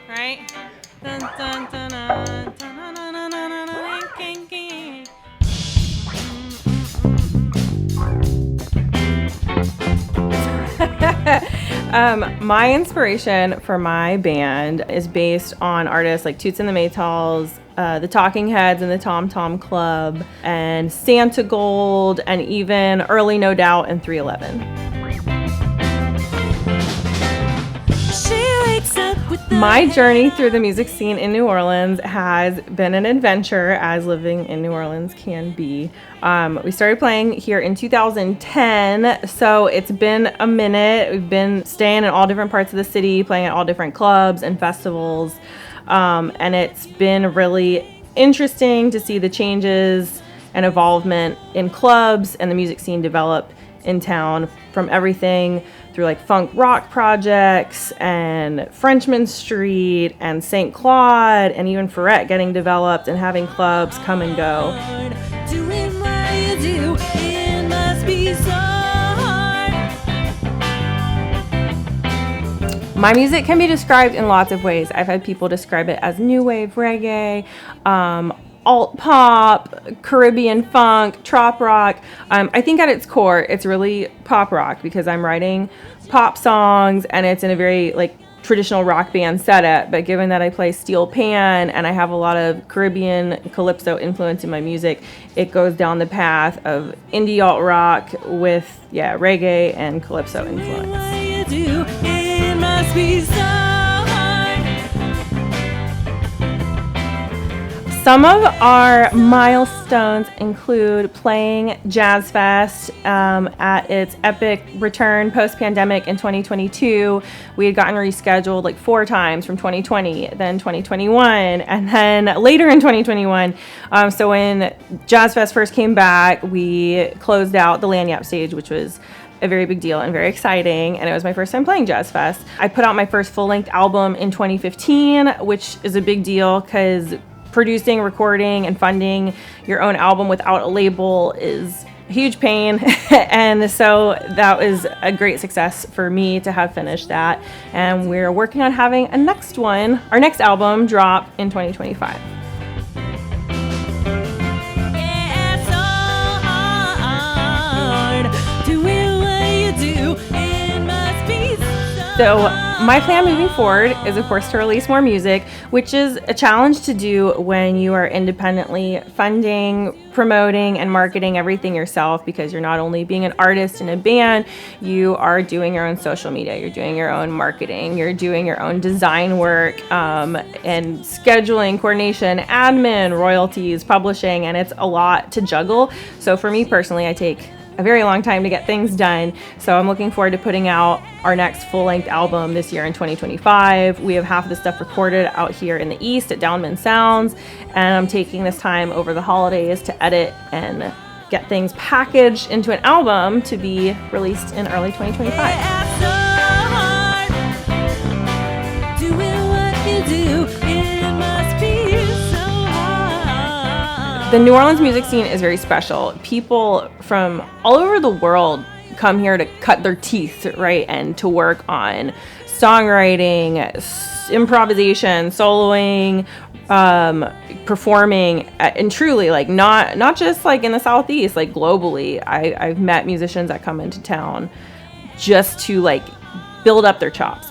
right? Dun, dun, dun, dun, dun, dun, dun, dun, dun, dun, king, king. My inspiration for my band is based on artists like Toots and the Maytals, the Talking Heads and the Tom Tom Club, and Santa Gold, and even early No Doubt and 311. My journey through the music scene in New Orleans has been an adventure, as living in New Orleans can be. We started playing here in 2010, so it's been a minute. We've been staying in all different parts of the city, playing at all different clubs and festivals, and it's been really interesting to see the changes and involvement in clubs and the music scene develop in town, from everything through like funk rock projects and Frenchman Street and St. Claude and even Ferret getting developed and having clubs come and go. Doing what you do, it must be so hard. My music can be described in lots of ways. I've had people describe it as new wave reggae, alt pop, Caribbean funk, trop rock. I think at its core, it's really pop rock because I'm writing pop songs and it's in a very like traditional rock band setup. But given that I play steel pan and I have a lot of Caribbean Calypso influence in my music, it goes down the path of indie alt rock with reggae and Calypso influence. Some of our milestones include playing Jazz Fest at its epic return post-pandemic in 2022. We had gotten rescheduled like 4 times from 2020, then 2021, and then later in 2021. So when Jazz Fest first came back, we closed out the Lagniappe Stage, which was a very big deal and very exciting, and it was my first time playing Jazz Fest. I put out my first full-length album in 2015, which is a big deal because producing, recording, and funding your own album without a label is a huge pain. And so that was a great success for me to have finished that. And we're working on having our next album drop in 2025. So my plan moving forward is, of course, to release more music, which is a challenge to do when you are independently funding, promoting, and marketing everything yourself, because you're not only being an artist in a band, you are doing your own social media, you're doing your own marketing, you're doing your own design work, and scheduling, coordination, admin, royalties, publishing, and it's a lot to juggle. So for me personally, I take a very long time to get things done. So I'm looking forward to putting out our next full-length album this year in 2025. We have half of the stuff recorded out here in the East at Downman Sounds, and I'm taking this time over the holidays to edit and get things packaged into an album to be released in early 2025. The New Orleans music scene is very special. People from all over the world come here to cut their teeth, right, and to work on songwriting, improvisation, soloing, performing, and truly, like, not just like in the Southeast, like globally. I've met musicians that come into town just to like build up their chops.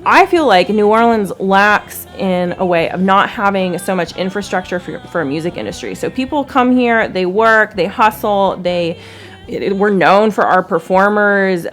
I feel like New Orleans lacks in a way of not having so much infrastructure for a music industry. So people come here, they work, they hustle, we're known for our performers,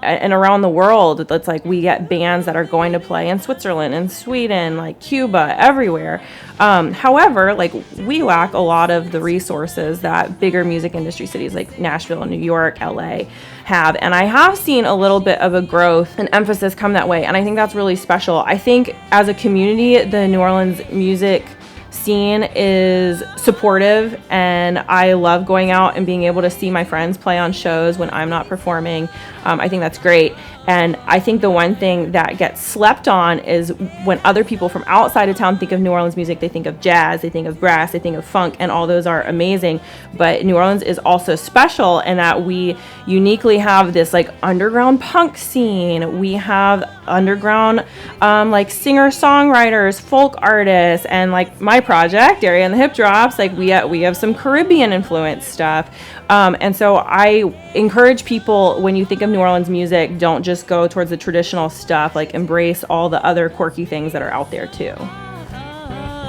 and around the world, it's like we get bands that are going to play in Switzerland and Sweden, like Cuba, everywhere. However, like we lack a lot of the resources that bigger music industry cities like Nashville, New York, LA have. And I have seen a little bit of a growth and emphasis come that way. And I think that's really special. I think as a community, the New Orleans music scene is supportive, and I love going out and being able to see my friends play on shows when I'm not performing. I think that's great. And I think the one thing that gets slept on is when other people from outside of town think of New Orleans music, they think of jazz, they think of brass, they think of funk, and all those are amazing. But New Orleans is also special in that we uniquely have this like underground punk scene. We have underground like singer-songwriters, folk artists, and like my project, Daria and the Hip Drops, like we have some Caribbean influence stuff. And so I encourage people, when you think of New Orleans music, don't just go towards the traditional stuff, like embrace all the other quirky things that are out there too.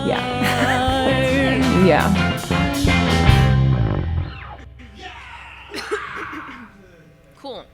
Yeah. Yeah. Cool.